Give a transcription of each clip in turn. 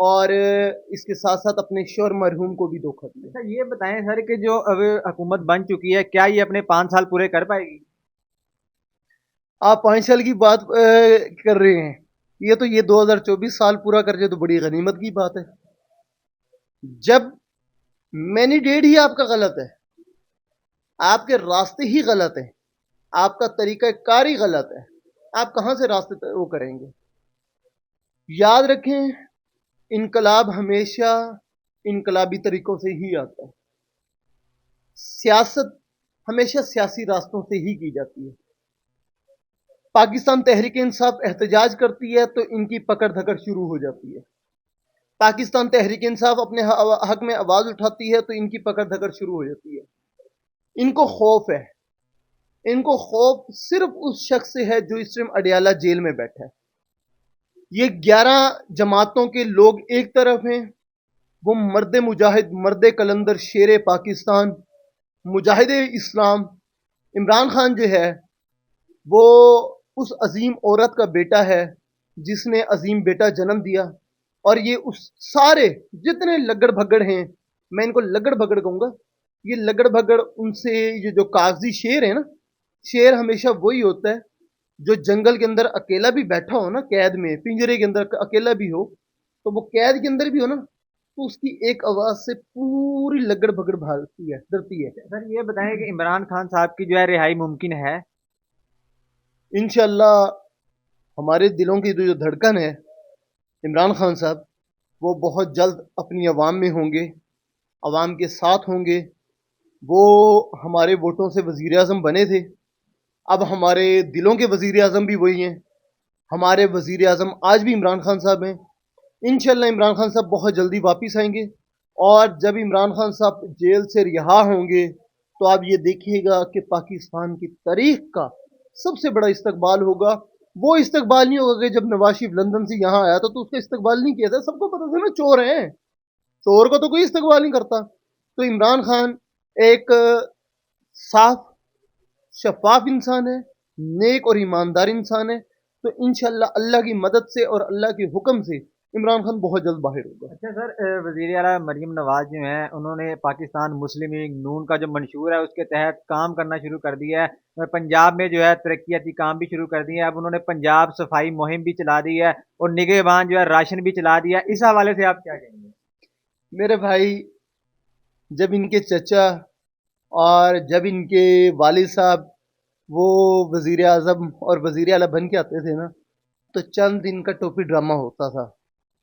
اور اس کے ساتھ ساتھ اپنے شوہر مرحوم کو بھی دھوکہ دیا۔ اچھا یہ بتائیں سر کہ جو اب حکومت بن چکی ہے کیا یہ اپنے 5 سال پورے کر پائے گی؟ آپ 5 سال کی بات کر رہے ہیں، یہ 2024 سال پورا کر جائے تو بڑی غنیمت کی بات ہے۔ جب مینیڈیٹ ہی آپ کا غلط ہے، آپ کے راستے ہی غلط ہیں، آپ کا طریقہ کار ہی غلط ہے، آپ کہاں سے راستے وہ کریں گے؟ یاد رکھیں انقلاب ہمیشہ انقلابی طریقوں سے ہی آتا ہے، سیاست ہمیشہ سیاسی راستوں سے ہی کی جاتی ہے۔ پاکستان تحریک انصاف احتجاج کرتی ہے تو ان کی پکڑ دھکڑ شروع ہو جاتی ہے، پاکستان تحریک انصاف اپنے حق میں آواز اٹھاتی ہے تو ان کی پکڑ دھکڑ شروع ہو جاتی ہے۔ ان کو خوف ہے، ان کو خوف صرف اس شخص سے ہے جو اس ٹائم اڈیالہ جیل میں بیٹھا ہے۔ یہ 11 جماعتوں کے لوگ ایک طرف ہیں، وہ مرد مجاہد، مرد کلندر، شیر پاکستان، مجاہد اسلام عمران خان جو ہے وہ اس عظیم عورت کا بیٹا ہے جس نے عظیم بیٹا جنم دیا، اور یہ اس سارے جتنے لگڑ بھگڑ ہیں، میں ان کو لگڑ بھگڑ کہوں گا، یہ لگڑ بھگڑ ان سے یہ جو کاغذی شیر ہے نا، شیر ہمیشہ وہی ہوتا ہے جو جنگل کے اندر اکیلا بھی بیٹھا ہو نا، قید میں پنجرے کے اندر اکیلا بھی ہو، تو وہ قید کے اندر بھی ہو نا تو اس کی ایک آواز سے پوری لگڑ بھگڑ بھاگتی ہے، ڈرتی ہے۔ سر یہ بتائیں کہ عمران خان صاحب کی جو ہے رہائی ممکن ہے؟ انشاءاللہ ہمارے دلوں کی جو دھڑکن ہے عمران خان صاحب وہ بہت جلد اپنی عوام میں ہوں گے، عوام کے ساتھ ہوں گے۔ وہ ہمارے ووٹوں سے وزیر اعظم بنے تھے، اب ہمارے دلوں کے وزیر اعظم بھی وہی ہیں، ہمارے وزیر اعظم آج بھی عمران خان صاحب ہیں۔ انشاءاللہ عمران خان صاحب بہت جلدی واپس آئیں گے، اور جب عمران خان صاحب جیل سے رہا ہوں گے تو آپ یہ دیکھیے گا کہ پاکستان کی تاریخ کا سب سے بڑا استقبال ہوگا۔ وہ استقبال نہیں ہوگا کہ جب نواز شریف لندن سے یہاں آیا تھا تو اس کا استقبال نہیں کیا تھا، سب کو پتا تھا نا چور ہیں، چور کو تو کوئی استقبال نہیں کرتا۔ تو عمران خان ایک صاف شفاف انسان ہے، نیک اور ایماندار انسان ہے، تو انشاءاللہ اللہ کی مدد سے اور اللہ کے حکم سے عمران خان بہت جلد باہر ہوگا۔ اچھا سر وزیر اعلیٰ مریم نواز جو ہیں انہوں نے پاکستان مسلم لیگ نون کا جو منشور ہے اس کے تحت کام کرنا شروع کر دیا ہے، پنجاب میں جو ہے ترقیاتی کام بھی شروع کر دیے ہیں، اب انہوں نے پنجاب صفائی مہم بھی چلا دی ہے اور نگہبان جو ہے راشن بھی چلا دیا ہے، اس حوالے سے آپ کیا کہیں گے؟ میرے بھائی جب ان کے چچا اور جب ان کے والد صاحب وہ وزیر اعظم اور وزیر اعلیٰ بن کے آتے تھے نا تو چند دن کا ٹوپی ڈرامہ ہوتا تھا،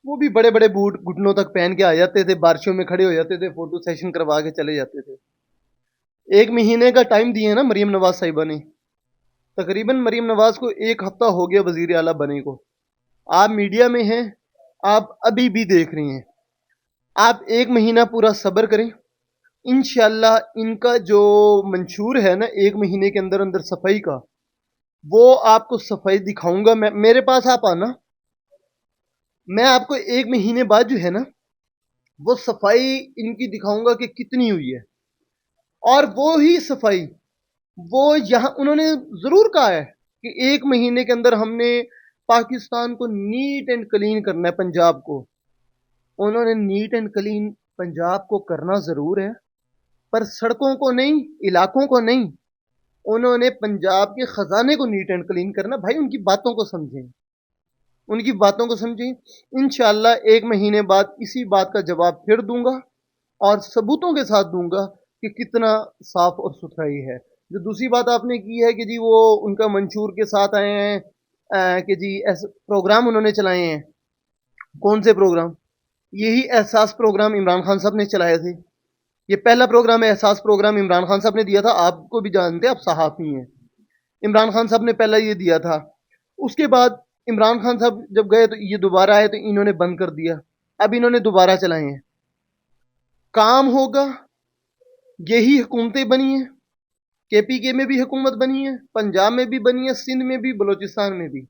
وہ بھی بڑے بڑے بوٹ گھٹنوں تک پہن کے آ جاتے تھے، بارشوں میں کھڑے ہو جاتے تھے، فوٹو سیشن کروا کے چلے جاتے تھے۔ 1 مہینے کا ٹائم دیے نا مریم نواز صاحبہ نے، تقریباً مریم نواز کو 1 ہفتہ ہو گیا وزیر اعلیٰ بنے کو، آپ میڈیا میں ہیں، آپ ابھی بھی دیکھ رہے ہیں، آپ 1 مہینہ پورا صبر کریں، انشاءاللہ ان کا جو منشور ہے نا 1 مہینے کے اندر اندر صفائی کا، وہ آپ کو صفائی دکھاؤں گا، میرے پاس آپ آنا، میں آپ کو 1 مہینے بعد جو ہے نا وہ صفائی ان کی دکھاؤں گا کہ کتنی ہوئی ہے، اور وہی صفائی وہ یہاں انہوں نے ضرور کہا ہے کہ 1 مہینے کے اندر ہم نے پاکستان کو نیٹ اینڈ کلین کرنا ہے، پنجاب کو انہوں نے نیٹ اینڈ کلین پنجاب کو کرنا ضرور ہے، پر سڑکوں کو نہیں، علاقوں کو نہیں، انہوں نے پنجاب کے خزانے کو نیٹ اینڈ کلین کرنا۔ بھائی ان کی باتوں کو سمجھیں، ان کی باتوں کو سمجھیں، انشاءاللہ 1 مہینے بعد اسی بات کا جواب پھر دوں گا اور ثبوتوں کے ساتھ دوں گا کہ کتنا صاف اور ستھرائی ہے۔ جو دوسری بات آپ نے کی ہے کہ جی وہ ان کا منشور کے ساتھ آئے ہیں کہ جی ایسے پروگرام انہوں نے چلائے ہیں، کون سے پروگرام؟ یہی احساس پروگرام عمران خان صاحب نے چلائے تھے، یہ پہلا پروگرام ہے، احساس پروگرام عمران خان صاحب نے دیا تھا، آپ کو بھی جانتے ہیں، آپ صحافی ہیں، عمران خان صاحب نے پہلا یہ دیا تھا، اس کے بعد عمران خان صاحب جب گئے تو یہ دوبارہ آئے تو انہوں نے بند کر دیا، اب انہوں نے دوبارہ چلائے ہیں، کام ہوگا، یہی حکومتیں بنی ہیں، کے پی کے میں بھی حکومت بنی ہے، پنجاب میں بھی بنی ہے، سندھ میں بھی، بلوچستان میں بھی،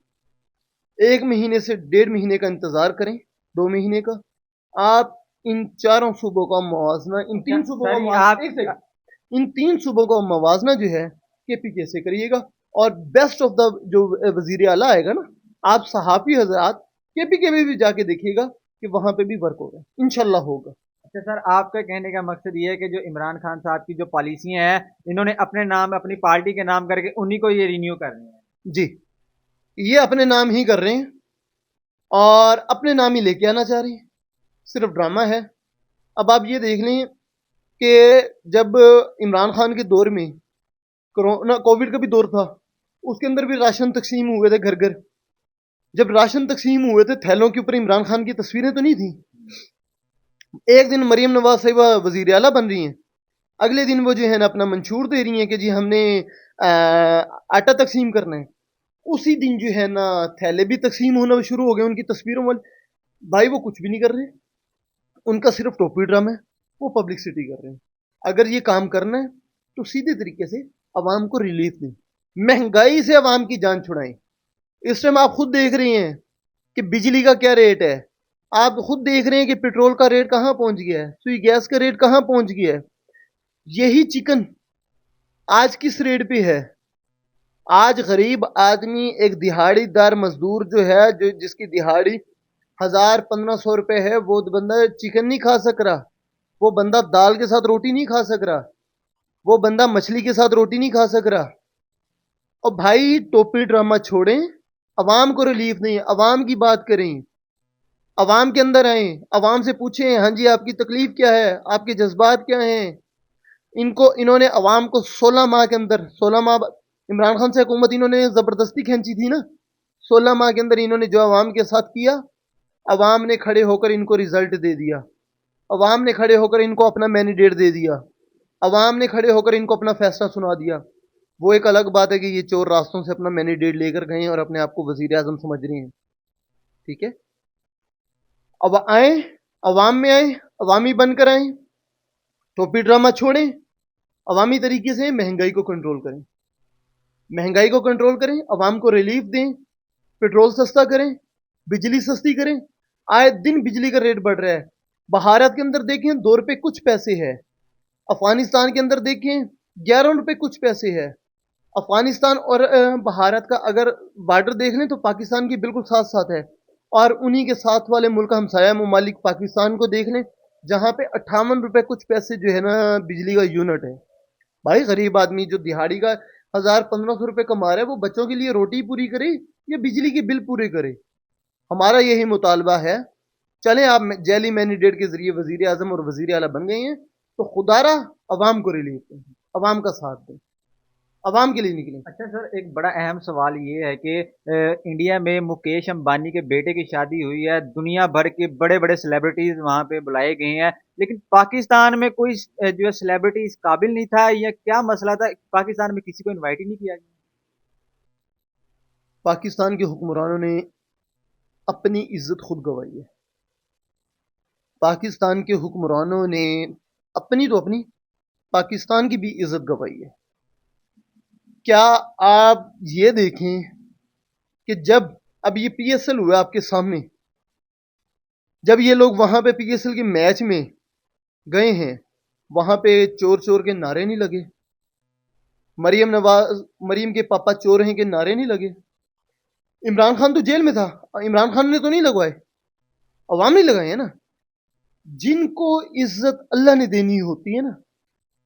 1 مہینے سے 1.5 مہینے کا انتظار کریں، 2 مہینے کا، آپ ان 4 صوبوں کا موازنہ، ان 3 صوبوں کا موازنہ، ان 3 صوبوں کا موازنہ جو ہے کے پی کے سے کریے گا، اور بیسٹ آف دا جو وزیر اعلیٰ آئے گا نا، آپ صحافی حضرات کے پی کے میں بھی جا کے دیکھیے گا، کہ وہاں پہ بھی ورک ہوگا، انشاءاللہ ہوگا۔ اچھا سر، آپ کا کہنے کا مقصد یہ ہے کہ جو عمران خان صاحب کی جو پالیسیاں ہیں انہوں نے اپنے نام اپنی پارٹی کے نام کر کے انہی کو یہ رینیو کرنی ہے؟ جی، یہ اپنے نام ہی کر رہے ہیں اور اپنے نام ہی لے کے آنا چاہ رہے ہیں، صرف ڈرامہ ہے۔ اب آپ یہ دیکھ لیں کہ جب عمران خان کے دور میں کورونا کووڈ کا بھی دور تھا، اس کے اندر بھی راشن تقسیم ہوئے تھے گھر گھر۔ جب راشن تقسیم ہوئے تھے تھیلوں کے اوپر عمران خان کی تصویریں تو نہیں تھیں۔ ایک دن مریم نواز صاحبہ وزیر اعلیٰ بن رہی ہیں، اگلے دن وہ جو ہے نا اپنا منشور دے رہی ہیں کہ جی ہم نے آٹا تقسیم کرنا ہے۔ اسی دن جو ہے نا تھیلے بھی تقسیم ہونا شروع ہو گئے ان کی تصویروں والے۔ بھائی وہ کچھ بھی نہیں کر رہے، ان کا صرف ٹوپی ڈرامہ ہے، وہ پبلکسٹی کر رہے ہیں۔ اگر یہ کام کرنا ہے تو سیدھے طریقے سے عوام کو ریلیف دیں، مہنگائی سے عوام کی جان چھڑائیں۔ اس ٹائم آپ خود دیکھ رہے ہیں کہ بجلی کا کیا ریٹ ہے، آپ خود دیکھ رہے ہیں کہ پیٹرول کا ریٹ کہاں پہنچ گیا ہے، سوئی گیس کا ریٹ کہاں پہنچ گیا ہے۔ یہی چکن آج کس ریٹ پہ ہے؟ آج غریب آدمی ایک دہاڑی دار مزدور جو ہے، جس کی دہاڑی 1000-1500 روپے ہے، وہ بندہ چکن نہیں کھا سک رہا، وہ بندہ دال کے ساتھ روٹی نہیں کھا سک رہا، وہ بندہ مچھلی کے ساتھ روٹی نہیں کھا سک رہا۔ اور بھائی ٹوپی ڈرامہ چھوڑیں، عوام کو ریلیف دیں، عوام کی بات کریں، عوام کے اندر آئیں، عوام سے پوچھیں ہاں جی آپ کی تکلیف کیا ہے، آپ کے جذبات کیا ہیں۔ انہوں نے عوام کو 16 ماہ کے اندر، 16 ماہ عمران خان سے حکومت انہوں نے زبردستی کھینچی تھی نا، 16 ماہ کے اندر انہوں نے جو عوام کے ساتھ کیا، عوام نے کھڑے ہو کر ان کو ریزلٹ دے دیا، عوام نے کھڑے ہو کر ان کو اپنا مینڈیٹ دے دیا، عوام نے کھڑے ہو کر ان کو اپنا فیصلہ سنا دیا۔ وہ ایک الگ بات ہے کہ یہ چور راستوں سے اپنا مینڈیٹ لے کر گئے اور اپنے آپ کو وزیر اعظم سمجھ رہے ہیں، ٹھیک ہے۔ اب آئیں، عوام میں آئیں، عوامی بن کر آئیں، ٹوپی ڈرامہ چھوڑیں، عوامی طریقے سے مہنگائی کو کنٹرول کریں، مہنگائی کو کنٹرول کریں، عوام کو ریلیف دیں، پیٹرول سستا کریں، بجلی سستی کریں۔ آئے دن بجلی کا ریٹ بڑھ رہا ہے، بھارت کے اندر دیکھیں 2 روپے کچھ پیسے ہے، افغانستان کے اندر دیکھیں 11 روپے کچھ پیسے ہے۔ افغانستان اور بھارت کا اگر بارڈر دیکھ لیں تو پاکستان کی بالکل ساتھ ساتھ ہے، اور انہی کے ساتھ والے ملک ہمسایہ ممالک پاکستان کو دیکھ لیں جہاں پہ 58 روپے کچھ پیسے جو ہے نا بجلی کا یونٹ ہے۔ بھائی غریب آدمی جو دہاڑی کا 1000-1500 روپے کما رہا ہے، وہ بچوں کے لیے روٹی پوری کرے یا بجلی کے بل پورے کرے؟ ہمارا یہی مطالبہ ہے۔ چلیں آپ جیلی مینڈیٹ کے ذریعے وزیر اعظم اور وزیر اعلیٰ بن گئے ہیں تو خدا را عوام کو ریلیف دیں، عوام کا ساتھ دیں، عوام کے لیے نکلیں۔ اچھا سر، ایک بڑا اہم سوال یہ ہے کہ انڈیا میں مکیش امبانی کے بیٹے کی شادی ہوئی ہے، دنیا بھر کے بڑے بڑے سیلیبریٹیز وہاں پہ بلائے گئے ہیں، لیکن پاکستان میں کوئی جو ہے سیلیبریٹی اس قابل نہیں تھا، یا کیا مسئلہ تھا؟ پاکستان میں کسی کو انوائٹ ہی نہیں کیا گیا؟ پاکستان کے حکمرانوں نے اپنی عزت خود گوائی ہے، پاکستان کے حکمرانوں نے اپنی پاکستان کی بھی عزت گوائی ہے۔ کیا آپ یہ دیکھیں کہ جب اب یہ پی ایس ایل ہوا آپ کے سامنے، جب یہ لوگ وہاں پہ پی ایس ایل کے میچ میں گئے ہیں، وہاں پہ چور چور کے نعرے نہیں لگے، مریم کے پاپا چور ہیں کے نعرے نہیں لگے۔ عمران خان تو جیل میں تھا، عمران خان نے تو نہیں لگوائے، عوام نے لگائے ہیں نا۔ جن کو عزت اللہ نے دینی ہوتی ہے نا،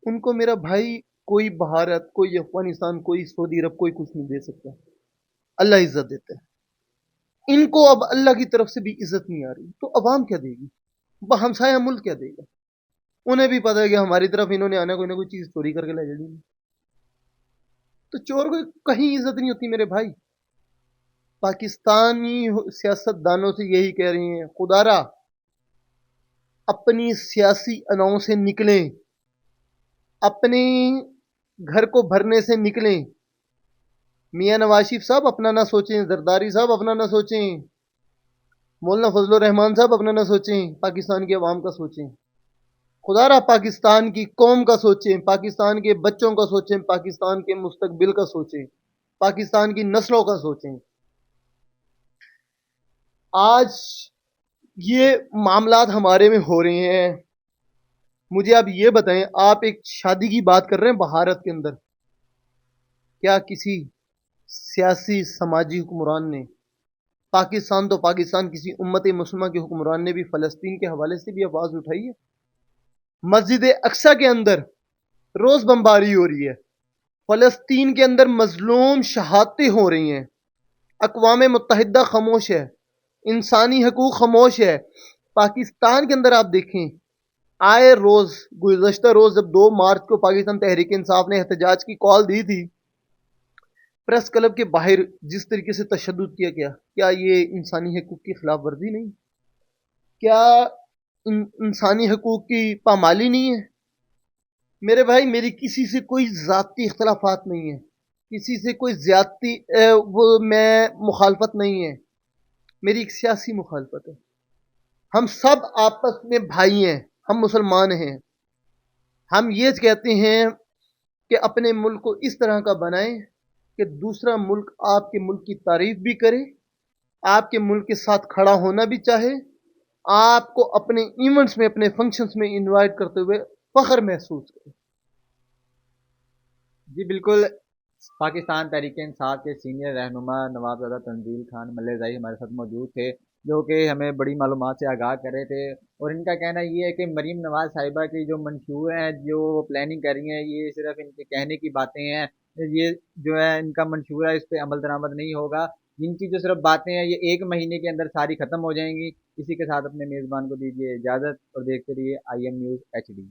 ان کو میرا بھائی کوئی بھارت، کوئی افغانستان، کوئی سعودی عرب، کوئی کچھ نہیں دے سکتا، اللہ عزت دیتا ہے۔ ان کو اب اللہ کی طرف سے بھی عزت نہیں آ رہی تو عوام کیا دے گی؟ ہمسایہ ملک کیا دے گا؟ انہیں بھی پتا ہے کہ ہماری طرف انہوں نے آنا کوئی نہ کوئی چیز چوری کر کے لے جانی، تو چور کو کہیں عزت نہیں ہوتی میرے بھائی۔ پاکستانی سیاست دانوں سے یہی کہہ رہے ہیں، خدا را اپنی سیاسی اناؤں سے نکلیں، اپنے گھر کو بھرنے سے نکلیں۔ میاں نواز شریف صاحب اپنا نہ سوچیں، زرداری صاحب اپنا نہ سوچیں، مولانا فضل الرحمان صاحب اپنا نہ سوچیں، پاکستان کے عوام کا سوچیں۔ خدا را پاکستان کی قوم کا سوچیں، پاکستان کے بچوں کا سوچیں، پاکستان کے مستقبل کا سوچیں، پاکستان کی نسلوں کا سوچیں۔ آج یہ معاملات ہمارے میں ہو رہے ہیں، مجھے آپ یہ بتائیں، آپ ایک شادی کی بات کر رہے ہیں بھارت کے اندر، کیا کسی سیاسی سماجی حکمران نے پاکستان تو پاکستان، کسی امت مسلمہ کے حکمران نے بھی فلسطین کے حوالے سے بھی آواز اٹھائی ہے؟ مسجد اقصی کے اندر روز بمباری ہو رہی ہے، فلسطین کے اندر مظلوم شہادتیں ہو رہی ہیں، اقوام متحدہ خاموش ہے، انسانی حقوق خاموش ہے۔ پاکستان کے اندر آپ دیکھیں، آئے روز، گزشتہ روز جب 2 مارچ کو پاکستان تحریک انصاف نے احتجاج کی کال دی تھی، پریس کلب کے باہر جس طریقے سے تشدد کیا گیا، کیا یہ انسانی حقوق کی خلاف ورزی نہیں؟ کیا انسانی حقوق کی پامالی نہیں ہے؟ میرے بھائی، میری کسی سے کوئی ذاتی اختلافات نہیں ہیں، کسی سے کوئی زیادتی میں مخالفت نہیں ہے، میری ایک سیاسی مخالفت ہے۔ ہم سب آپس میں بھائی ہیں، ہم مسلمان ہیں، ہم یہ کہتے ہیں کہ اپنے ملک کو اس طرح کا بنائیں کہ دوسرا ملک آپ کے ملک کی تعریف بھی کرے، آپ کے ملک کے ساتھ کھڑا ہونا بھی چاہے، آپ کو اپنے ایونٹس میں، اپنے فنکشنز میں انوائٹ کرتے ہوئے فخر محسوس کرے۔ جی بالکل، پاکستان تحریک انصاف کے سینئر رہنما نواب زادہ تنزیل خان ملرزائی ہمارے ساتھ موجود تھے، جو کہ ہمیں بڑی معلومات سے آگاہ کر رہے تھے، اور ان کا کہنا یہ ہے کہ مریم نواز صاحبہ کی جو منشور ہیں، جو وہ پلاننگ کر رہی ہیں، یہ صرف ان کے کہنے کی باتیں ہیں، یہ جو ہے ان کا منشورہ، اس پہ عمل درآمد نہیں ہوگا، جن کی جو صرف باتیں ہیں یہ 1 مہینے کے اندر ساری ختم ہو جائیں گی۔ اسی کے ساتھ اپنے میزبان کو دیجیے اجازت اور دیکھتے رہیے IM نیوز HD۔